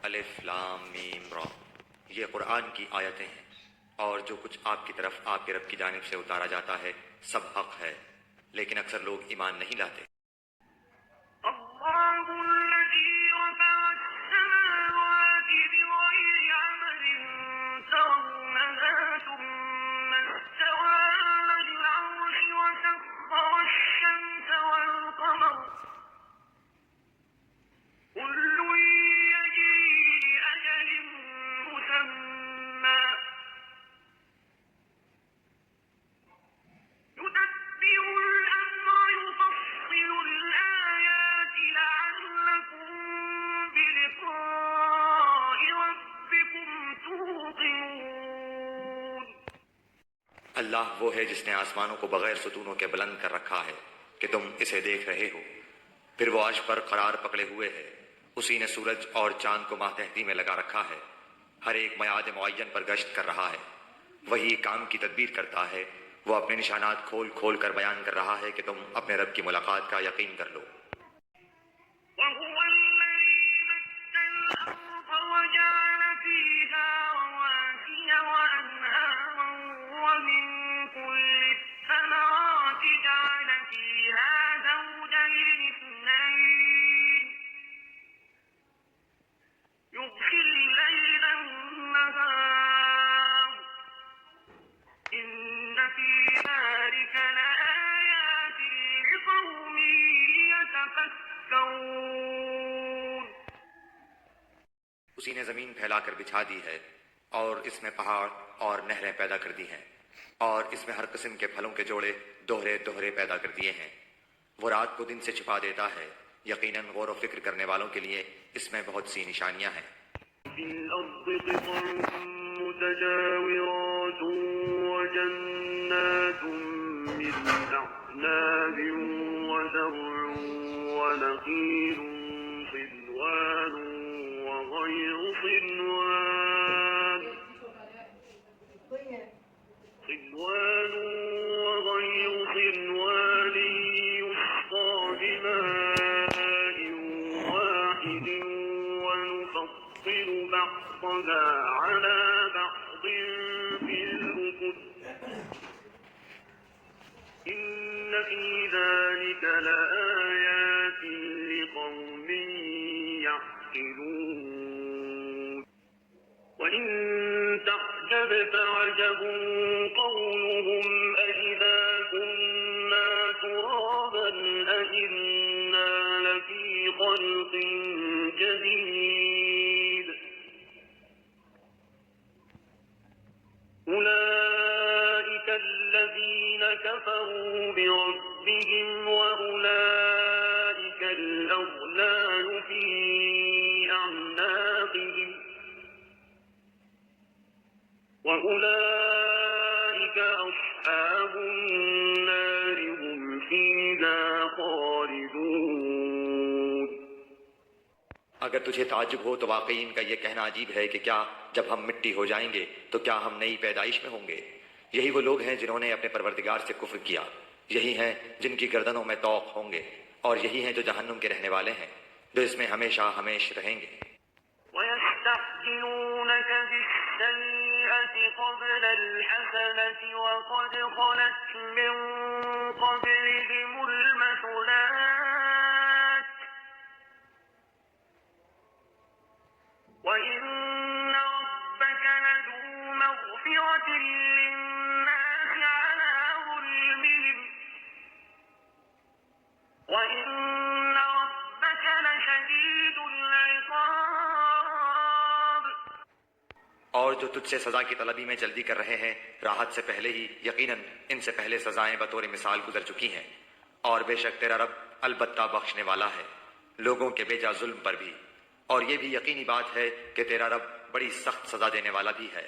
अलिफ लाम मीम रा, ये कुरान की आयतें हैं और जो कुछ आपकी तरफ आपके रब की जानिब से उतारा जाता है सब हक है, लेकिन अक्सर लोग ईमान नहीं लाते। अल्लाह वो है जिसने आसमानों को बगैर सुतूनों के बुलंद कर रखा है कि तुम इसे देख रहे हो, फिर वो अर्श पर करार पकड़े हुए है। उसी ने सूरज और चांद को मातहती में लगा रखा है, हर एक मयाद मुअय्यन पर गश्त कर रहा है। वही काम की तदबीर करता है, वो अपने निशानात खोल खोल कर बयान कर रहा है कि तुम अपने रब की मुलाकात का यकीन कर लो। उसी ने जमीन फैलाकर बिछा दी है और इसमें पहाड़ और नहरें पैदा कर दी हैं और इसमें हर किस्म के फलों के जोड़े दोहरे दोहरे पैदा कर दिए हैं। वो रात को दिन से छिपा देता है, यकीनन गौर व फिक्र करने वालों के लिए इसमें बहुत सी निशानियां हैं। अगर तुझे ताज्जुब हो तो वाकई इनका यह कहना अजीब है कि क्या जब हम मिट्टी हो जाएंगे तो क्या हम नई पैदाइश में होंगे। यही वो लोग हैं जिन्होंने अपने परवरदिगार से कुफ्र किया, यही हैं जिनकी गर्दनों में तौक होंगे और यही हैं जो जहन्नुम के रहने वाले हैं, जो इसमें हमेशा हमेश रहेंगे। और जो तुझसे सजा की तलबी में जल्दी कर रहे हैं, राहत से पहले ही यकीनन इनसे पहले सजाएं बतौर मिसाल गुजर चुकी हैं, और बेशक तेरा रब अलबत्ता बख्शने वाला है लोगों के बेजा जुल्म पर भी। और ये भी यकीनी बात है कि तेरा रब बड़ी सख्त सजा देने वाला भी है।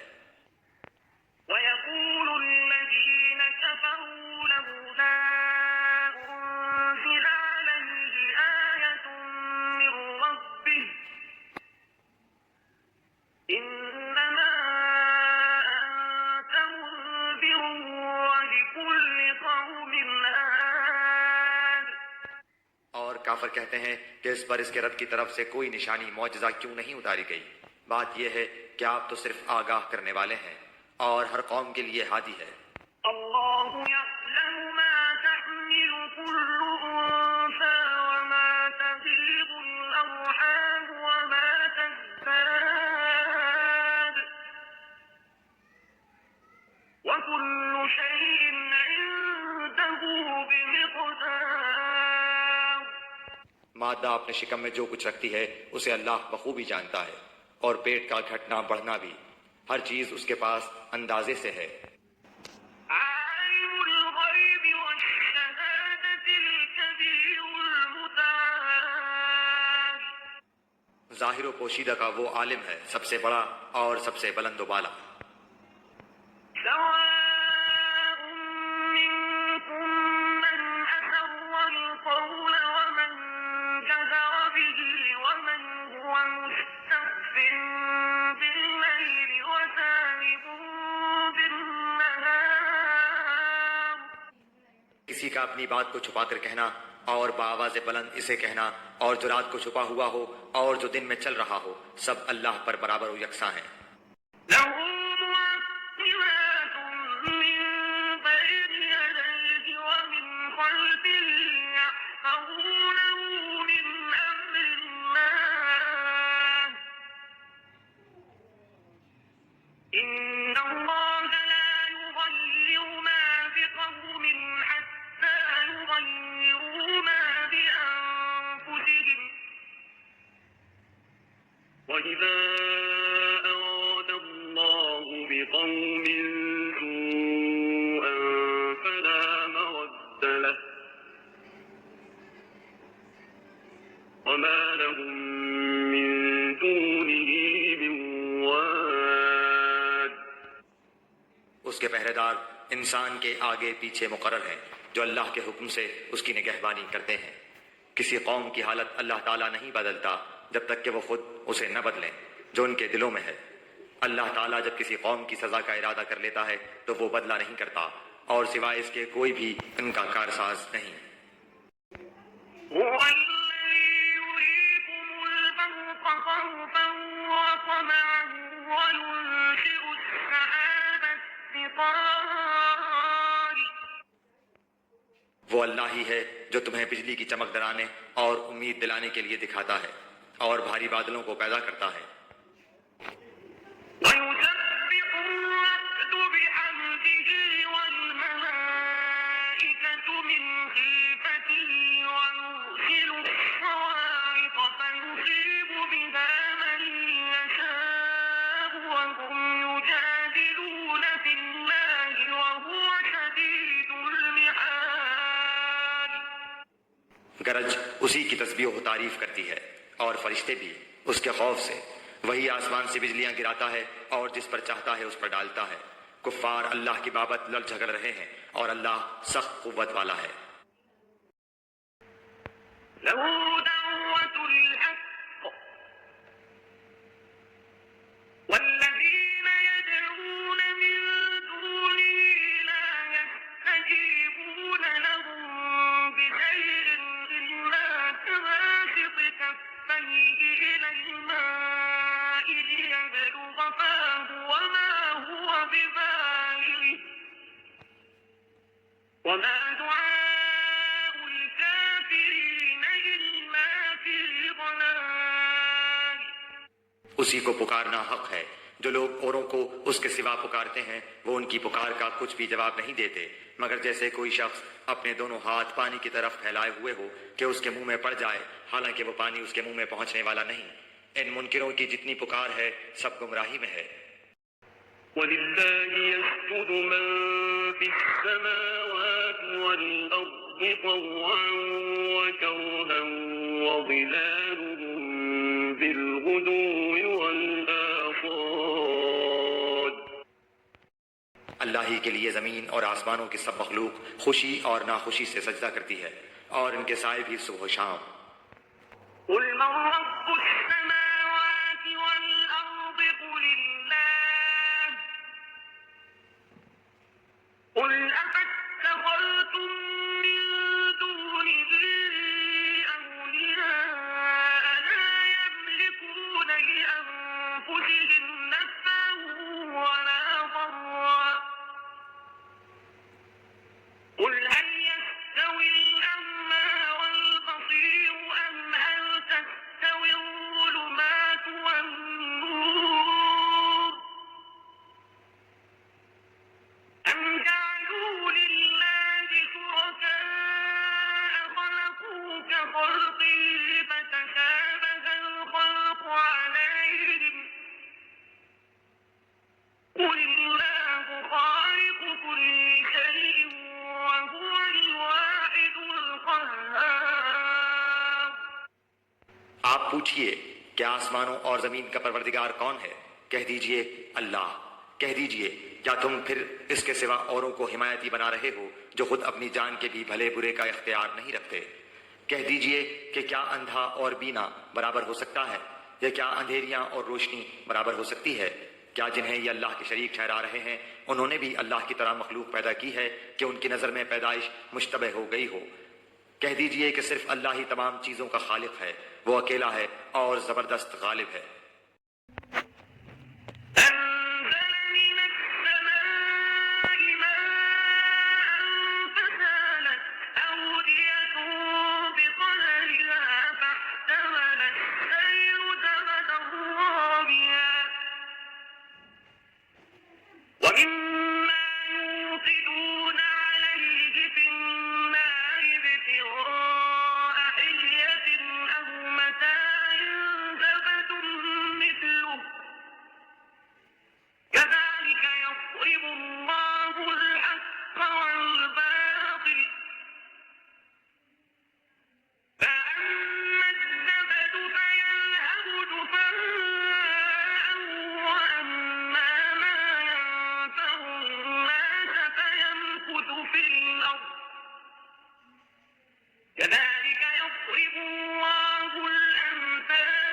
और काफिर कहते हैं कि इस पर इसके रब की तरफ से कोई निशानी मौजज़ा क्यों नहीं उतारी गई। बात यह है कि आप तो सिर्फ आगाह करने वाले हैं और हर कौम के लिए हादी है। मादा अपने शिकम में जो कुछ रखती है उसे अल्लाह बखूबी जानता है, और पेट का घटना बढ़ना भी, हर चीज उसके पास अंदाजे से है। जाहिर व पोशीदा का वो आलिम है, सबसे बड़ा और सबसे बुलंद वाला। किसी का अपनी बात को छुपाकर कहना और बाआवाज़ बुलंद इसे कहना, और जो रात को छुपा हुआ हो और जो दिन में चल रहा हो, सब अल्लाह पर बराबर व यकसा हैं। उसके पहरेदार इंसान के आगे पीछे मुकर्रर हैं, जो अल्लाह के हुक्म से उसकी निगहबानी करते हैं। किसी कौम की हालत अल्लाह ताला नहीं बदलता जब तक कि वो खुद उसे न बदलें जो उनके दिलों में है। अल्लाह ताला जब किसी कौम की सजा का इरादा कर लेता है तो वो बदला नहीं करता, और सिवाय इसके कोई भी उनका कारसाज नहीं। वो अल्लाह ही है जो तुम्हें बिजली की चमक डराने और उम्मीद दिलाने के लिए दिखाता है, और भारी बादलों को पैदा करता है। गरज उसी की तस्बीह व तारीफ करती है, और फरिश्ते भी उसके खौफ से। वही आसमान से बिजलियां गिराता है और जिस पर चाहता है उस पर डालता है। कुफ्फार अल्लाह की बाबत लड़ झगड़ रहे हैं, और अल्लाह सख्त कुव्वत वाला है। उसी को पुकारना हक है। जो लोग औरों को उसके सिवा पुकारते हैं वो उनकी पुकार का कुछ भी जवाब नहीं देते, मगर जैसे कोई शख्स अपने दोनों हाथ पानी की तरफ फैलाए हुए हो कि उसके मुंह में पड़ जाए, हालांकि वो पानी उसके मुंह में पहुंचने वाला नहीं। इन मुनकिरों की जितनी पुकार है सब गुमराही में है। بالغدو والآصال अल्लाह ही के लिए ज़मीन और आसमानों की सब मखलूक खुशी और नाखुशी से सजदा करती है और इनके साए भी सुबह शाम। قل من رب السماوات والأرض قل الله قل أفاتخذتم من دونه أولياء لا يملكون لأنفسهم نفعا ولا ضرا قل هل يستوي الأعمى والبصير أم هل تستوي الظلمات والنور أم جعلوا لله شركاء خلقوا كخلقه فتشابه الخلق عليهم قل الله خالق كل شيء وهو الواحد القهار आप पूछिए क्या आसमानों और जमीन का परवरदिगार कौन है? कह दीजिए अल्लाह। कह दीजिए क्या तुम फिर इसके सिवा औरों को हिमायती बना रहे हो जो खुद अपनी जान के भी भले बुरे का इख्तियार नहीं रखते? कह दीजिए कि क्या अंधा और बीना बराबर हो सकता है या क्या अंधेरियां और रोशनी बराबर हो सकती है? क्या जिन्हें ये अल्लाह के शरीक ठहरा रहे हैं उन्होंने भी अल्लाह की तरह मखलूक पैदा की है कि उनकी नजर में पैदाइश मुश्तबह हो गई हो? कह दीजिए कि सिर्फ अल्लाह ही तमाम चीजों का खालिक है, वो अकेला है और जबरदस्त गालिब है। أنزل من السماء ماء فسالت أودية بقدرها فاحتمل السيل زبدا رابيا ومما يوقدون عليه في النار ابتغاء حلية أو متاع زبد مثله كذلك يضرب الله الحق والباطل فأما الزبد فيذهب جفاء وأما ما ينفع الناس فيمكث في الأرض كذلك يضرب الله الأمثال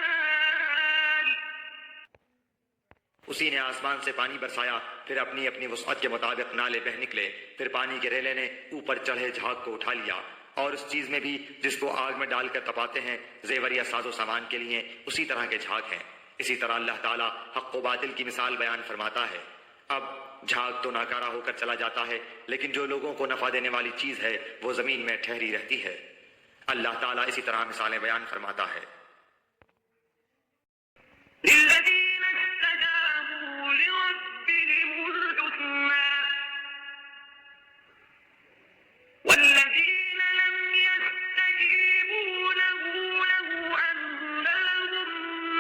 उसी ने आसमान से पानी बरसाया, फिर अपनी अपनी वुसअत के मुताबिक नाले बह निकले, फिर पानी के रेले ने ऊपर चढ़े झाग को उठा लिया और उस चीज में भी जिसको आग में डालकर तपाते हैं जेवर या साजो सामान के लिए उसी तरह के झाग हैं। इसी तरह अल्लाह ताला हक व बातिल की मिसाल बयान फरमाता है। अब झाग तो नाकारा होकर चला जाता है, लेकिन जो लोगों को नफा देने वाली चीज है वो जमीन में ठहरी रहती है। अल्लाह ताला इसी तरह मिसालें बयान फरमाता है। للذين استجابوا لربهم الحسنى والذين لم يستجيبوا له أن لهم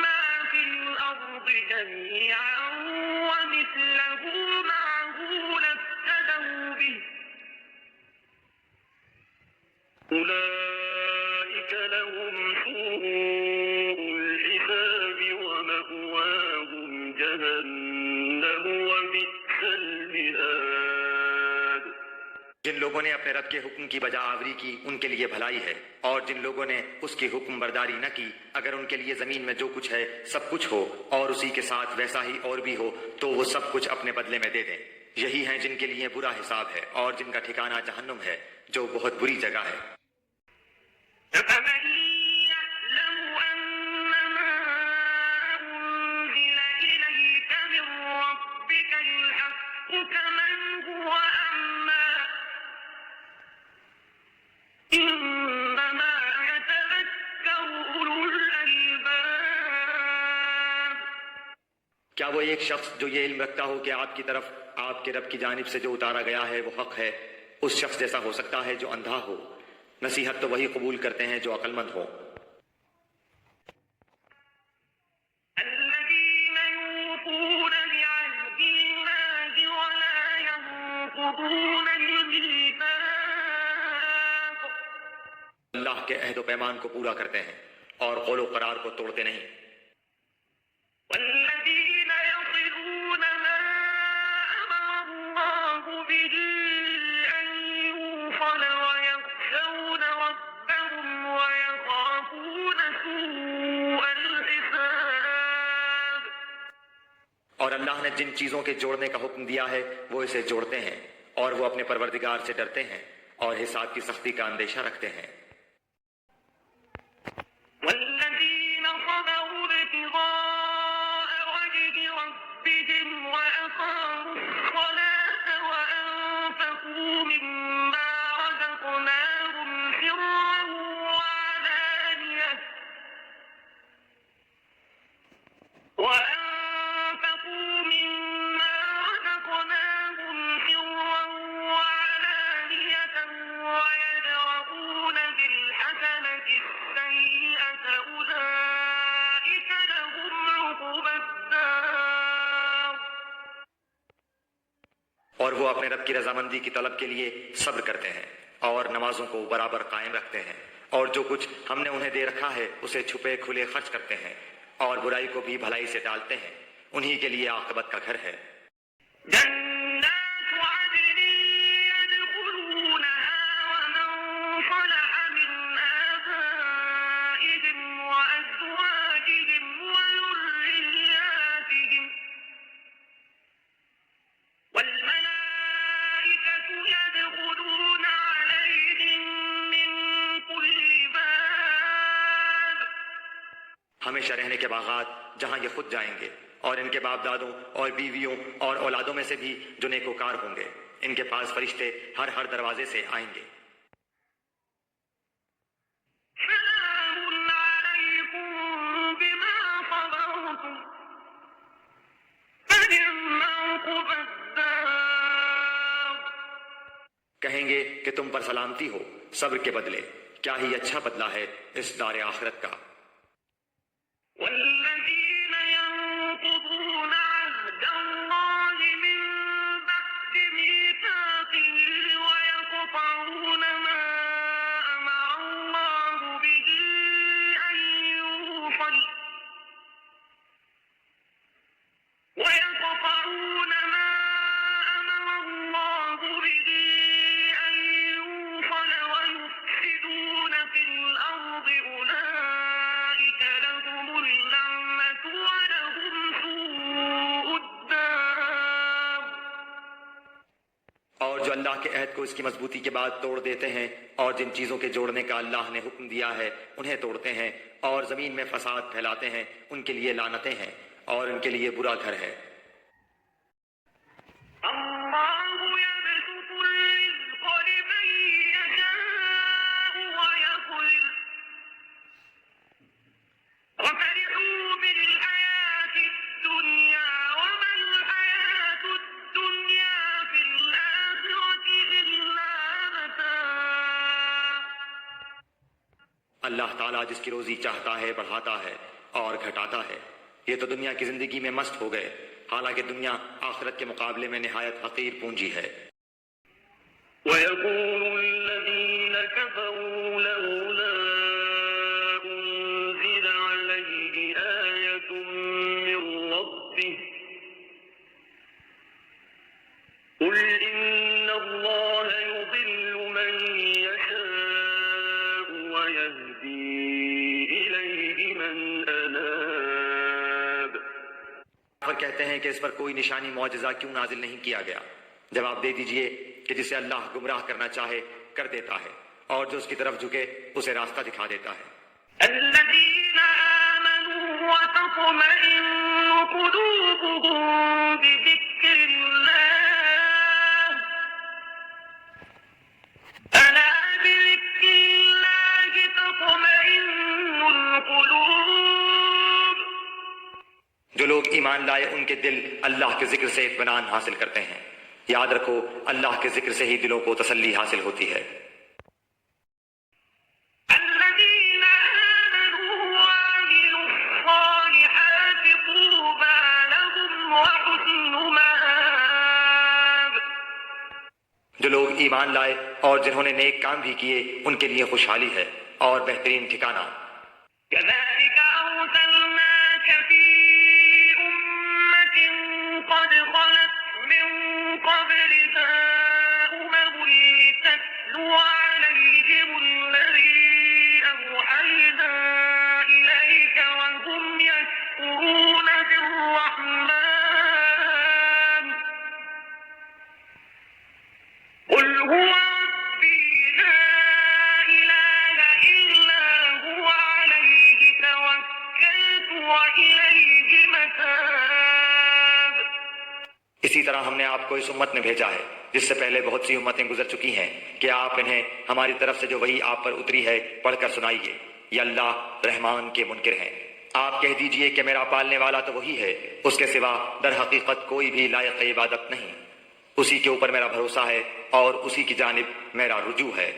ما في الأرض جميعا ومثله معه لافتدوا به أولئك لهم سوء الحساب ومأواهم جهنم وبئس المهاد जिन लोगों ने अपने रब के हुक्म की बजा आवरी की उनके लिए भलाई है, और जिन लोगों ने उसकी हुक्म बर्दारी न की, अगर उनके लिए जमीन में जो कुछ है सब कुछ हो और उसी के साथ वैसा ही और भी हो तो वो सब कुछ अपने बदले में दे दें। यही हैं जिनके लिए बुरा हिसाब है और जिनका ठिकाना जहन्नुम है जो बहुत बुरी जगह है। أفمن يعلم أنما أنزل إليك من ربك الحق كمن هو أعمى إنما يتذكر أولو الألباب क्या वो एक शख्स जो ये इल्म रखता हो कि आपकी तरफ आपके रब की जानिब से जो उतारा गया है वो हक है, उस शख्स जैसा हो सकता है जो अंधा हो? नसीहत तो वही कबूल करते हैं जो अक्लमंद हो। الذين يوفون بعهد الله ولا ينقضون الميثاق अल्लाह के अहद व पैमान को पूरा करते हैं और कौलो करार को तोड़ते नहीं। अल्लाह ने जिन चीजों के जोड़ने का हुक्म दिया है वो इसे जोड़ते हैं और वो अपने परवरदिगार से डरते हैं और हिसाब की सख्ती का अंदेशा रखते हैं। والذين صبروا ابتغاء وجه ربهم وأقاموا الصلاة وأنفقوا مما رزقناهم سرا وعلانية ويدرؤون بالحسنة السيئة أولئك لهم عقبى الدار। और वो अपने रब की रजामंदी की तलब के लिए सब्र करते हैं और नमाजों को बराबर कायम रखते हैं और जो कुछ हमने उन्हें दे रखा है उसे छुपे खुले खर्च करते हैं और बुराई को भी भलाई से टालते हैं। उन्हीं के लिए आखिरत का घर है। جنات عدن يدخلونها ومن صلح من آبائهم وأزواجهم وذرياتهم والملائكة يدخلون عليهم من كل باب। हमेशा रहने के बागात जहां ये खुद जाएंगे और इनके बाप दादों और बीवियों और औलादों में से भी जो नेकोकार होंगे, इनके पास फरिश्ते हर हर दरवाजे से आएंगे। سلام عليكم بما صبرتم فنعم عقبى الدار। कहेंगे कि तुम पर सलामती हो सब्र के बदले, क्या ही अच्छा बदला है इस दार आखिरत का। والذين ينقضون عهد الله من بعد ميثاقه ويقطعون ما أمر الله به أن يوصل ويقطعون ما أمر الله به أن يوصل ويفسدون في الأرض أولئك لهم اللعنة ولهم سوء الدار। और जो अल्लाह के अहद को इसकी मजबूती के बाद तोड़ देते हैं और जिन चीजों के जोड़ने का अल्लाह ने हुक्म दिया है उन्हें तोड़ते हैं और जमीन में फसाद फैलाते हैं, उनके लिए लानतें हैं और उनके लिए बुरा घर है। الله يبسط الرزق لمن يشاء ويقدر وفرحوا بالحياة الدنيا وما الحياة الدنيا في الآخرة إلا متاع। अल्लाह ताला जिसकी रोजी चाहता है बढ़ाता है और घटाता है। ये तो दुनिया की जिंदगी में मस्त हो गए, हालांकि दुनिया आखिरत के मुकाबले में निहायत हकीर पूंजी है। ويقول الذين كفروا لولا أنزل عليه آية من ربه قل إن الله يضل من يشاء ويهدي إليه من أناب। पर कहते हैं कि इस पर कोई निशानी मौजज़ा क्यों नाजिल नहीं किया गया। जवाब दे दीजिए कि जिसे अल्लाह गुमराह करना चाहे कर देता है और जो उसकी तरफ झुके उसे रास्ता दिखा देता है। الذين آمنوا وتطمئن قلوبهم بذكر الله ألا بذكر الله تطمئن القلوب। जो लोग ईमान लाए उनके दिल अल्लाह के जिक्र से इत्मीनान हासिल करते हैं। याद रखो अल्लाह के जिक्र से ही दिलों को तसल्ली हासिल होती है। الذين آمنوا وعملوا الصالحات طوبى لهم وحسن مآب। जो लोग ईमान लाए और जिन्होंने नेक काम भी किए उनके लिए खुशहाली है और बेहतरीन ठिकाना। كذلك أرسلناك في أمة قد خلت من قبلها أمم لتتلو عليهم الذي أوحينا إليك وهم يكفرون بالرحمن तरह हमने आपको इस उम्मत में भेजा है जिससे पहले बहुत सी उम्मतें गुजर चुकी हैं कि आप इन्हें हमारी तरफ से जो वही आप पर उतरी है पढ़कर सुनाइए। ये अल्लाह रहमान के मुनकिर हैं। आप कह दीजिए कि मेरा पालने वाला तो वही है, उसके सिवा दर हकीकत कोई भी लायक इबादत नहीं। उसी के ऊपर मेरा भरोसा है और उसी की जानिब मेरा रुजू है।